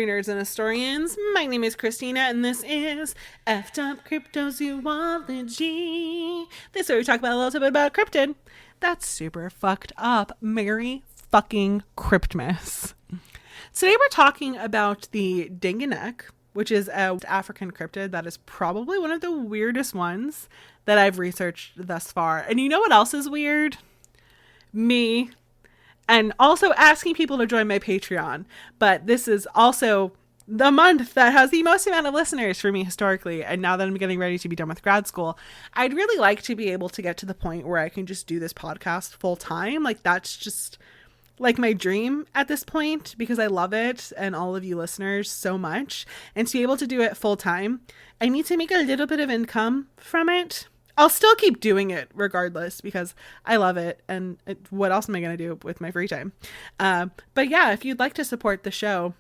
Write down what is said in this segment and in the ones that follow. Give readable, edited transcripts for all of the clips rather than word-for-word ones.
history nerds and historians. My name is Krystina, and this is Effed Up Cryptozoology. This is where we talk about a little bit about cryptid. That's super fucked up. Merry fucking Cryptmas. Today we're talking about the Dingonek, which is an African cryptid that is probably one of the weirdest ones that I've researched thus far. And you know what else is weird? Me. And also asking people to join my Patreon. But this is also the month that has the most amount of listeners for me historically. And now that I'm getting ready to be done with grad school, I'd really like to be able to get to the point where I can just do this podcast full time. Like, that's just like my dream at this point, because I love it and all of you listeners so much. And to be able to do it full time, I need to make a little bit of income from it. I'll still keep doing it regardless because I love it. And what else am I going to do with my free time? But yeah, if you'd like to support the show,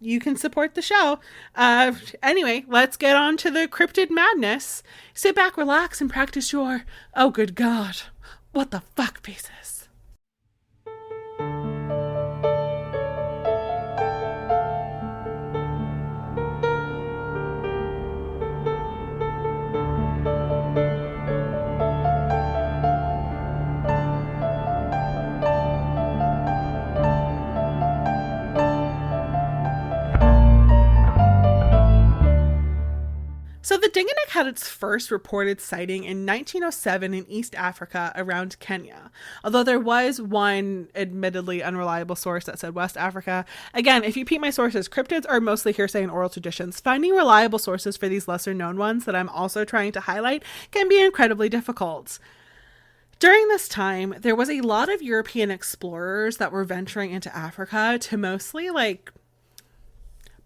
you can support the show. Anyway, let's get on to the cryptid madness. Sit back, relax, and practice your, oh good God, what the fuck faces. So the Dingonek had its first reported sighting in 1907 in East Africa around Kenya, although there was one admittedly unreliable source that said West Africa. Again, if you peep my sources, cryptids are mostly hearsay and oral traditions. Finding reliable sources for these lesser known ones that I'm also trying to highlight can be incredibly difficult. During this time, there was a lot of European explorers that were venturing into Africa to mostly like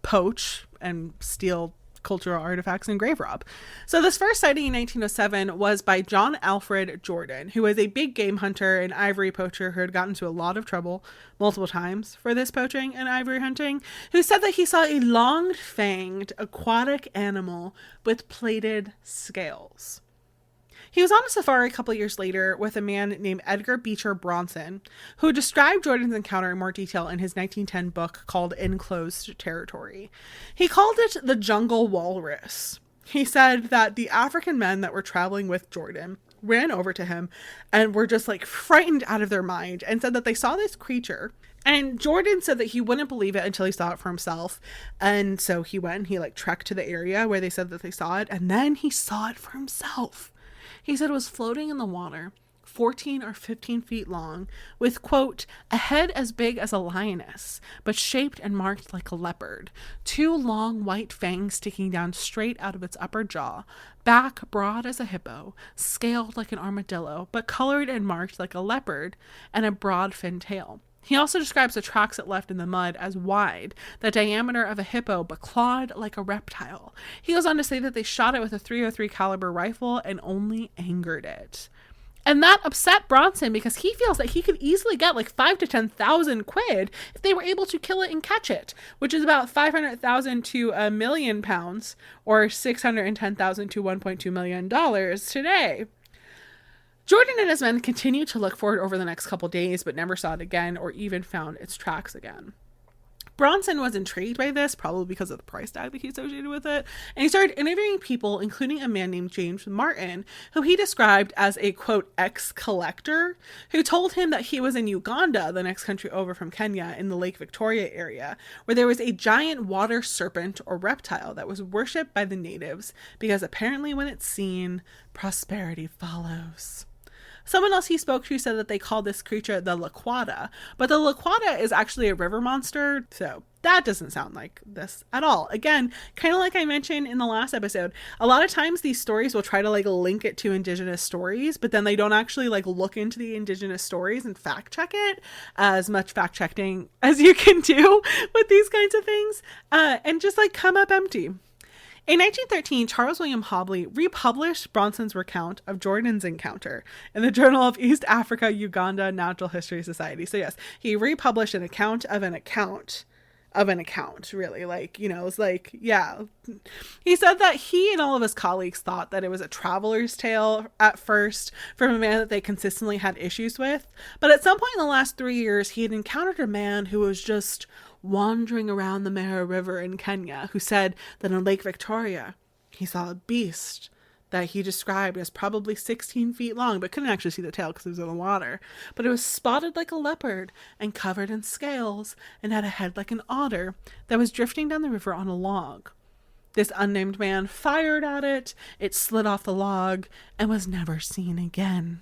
poach and steal cultural artifacts and grave rob. So this first sighting in 1907 was by John Alfred Jordan, who was a big game hunter and ivory poacher who had gotten into a lot of trouble multiple times for this poaching and ivory hunting, who said that he saw a long-fanged aquatic animal with plated scales. He was on a safari a couple years later with a man named Edgar Beecher Bronson, who described Jordan's encounter in more detail in his 1910 book called Enclosed Territory. He called it the jungle walrus. He said that the African men that were traveling with Jordan ran over to him and were just like frightened out of their mind and said that they saw this creature. And Jordan said that he wouldn't believe it until he saw it for himself. And so he went and he like trekked to the area where they said that they saw it. And then he saw it for himself. He said it was floating in the water, 14 or 15 feet long, with, quote, a head as big as a lioness, but shaped and marked like a leopard, 2 long white fangs sticking down straight out of its upper jaw, back broad as a hippo, scaled like an armadillo, but colored and marked like a leopard, and a broad fin tail. He also describes the tracks it left in the mud as wide, the diameter of a hippo, but clawed like a reptile. He goes on to say that they shot it with a .303 caliber rifle and only angered it. And that upset Bronson because he feels that he could easily get like 5,000 to 10,000 quid if they were able to kill it and catch it, which is about 500,000 to £1 million, or 610,000 to $1.2 million today. Jordan and his men continued to look for it over the next couple days, but never saw it again or even found its tracks again. Bronson was intrigued by this, probably because of the price tag that he associated with it, and he started interviewing people, including a man named James Martin, who he described as a, quote, ex-collector, who told him that he was in Uganda, the next country over from Kenya, in the Lake Victoria area, where there was a giant water serpent or reptile that was worshipped by the natives, because apparently when it's seen, prosperity follows. Someone else he spoke to said that they called this creature the Laquata, but the Laquata is actually a river monster, so that doesn't sound like this at all. Again, kind of like I mentioned in the last episode, a lot of times these stories will try to like link it to indigenous stories, but then they don't actually like look into the indigenous stories and fact check it. As much fact checking as you can do with these kinds of things, and just like come up empty. In 1913, Charles William Hobley republished Bronson's recount of Jordan's encounter in the Journal of East Africa Uganda Natural History Society. So yes, he republished an account of an account of an account, really. Like, you know, it's like, yeah. He said that he and all of his colleagues thought that it was a traveler's tale at first from a man that they consistently had issues with. But at some point in the last 3 years, he had encountered a man who was just wandering around the Mara River in Kenya, who said that in Lake Victoria, he saw a beast that he described as probably 16 feet long, but couldn't actually see the tail because it was in the water. But it was spotted like a leopard and covered in scales and had a head like an otter that was drifting down the river on a log. This unnamed man fired at it, it slid off the log, and was never seen again.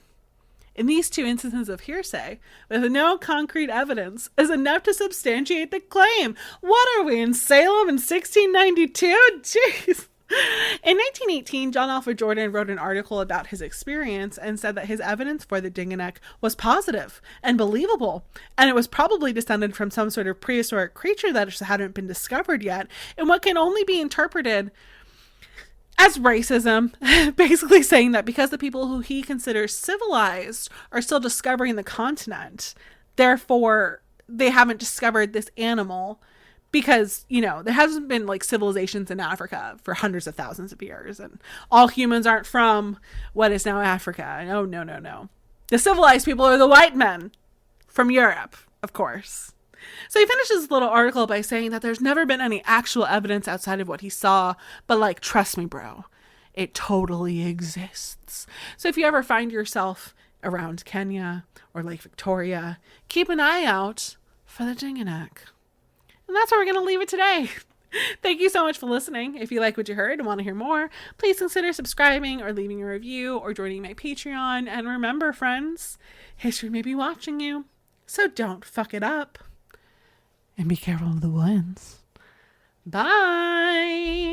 In these two instances of hearsay, with no concrete evidence, is enough to substantiate the claim. What are we, in Salem in 1692? Jeez! In 1918, John Alfred Jordan wrote an article about his experience and said that his evidence for the Dingonek was positive and believable, and it was probably descended from some sort of prehistoric creature that hadn't been discovered yet, in what can only be interpreted as racism, basically saying that because the people who he considers civilized are still discovering the continent, therefore they haven't discovered this animal. Because, you know, there hasn't been like civilizations in Africa for hundreds of thousands of years, and all humans aren't from what is now Africa. No, no, no, no. The civilized people are the white men from Europe, of course. So he finishes this little article by saying that there's never been any actual evidence outside of what he saw, but like, trust me, bro, it totally exists. So if you ever find yourself around Kenya or Lake Victoria, keep an eye out for the Dingonek. And that's where we're going to leave it today. Thank you so much for listening. If you like what you heard and want to hear more, please consider subscribing or leaving a review or joining my Patreon. And remember, friends, history may be watching you, so don't fuck it up. And be careful of the winds. Bye.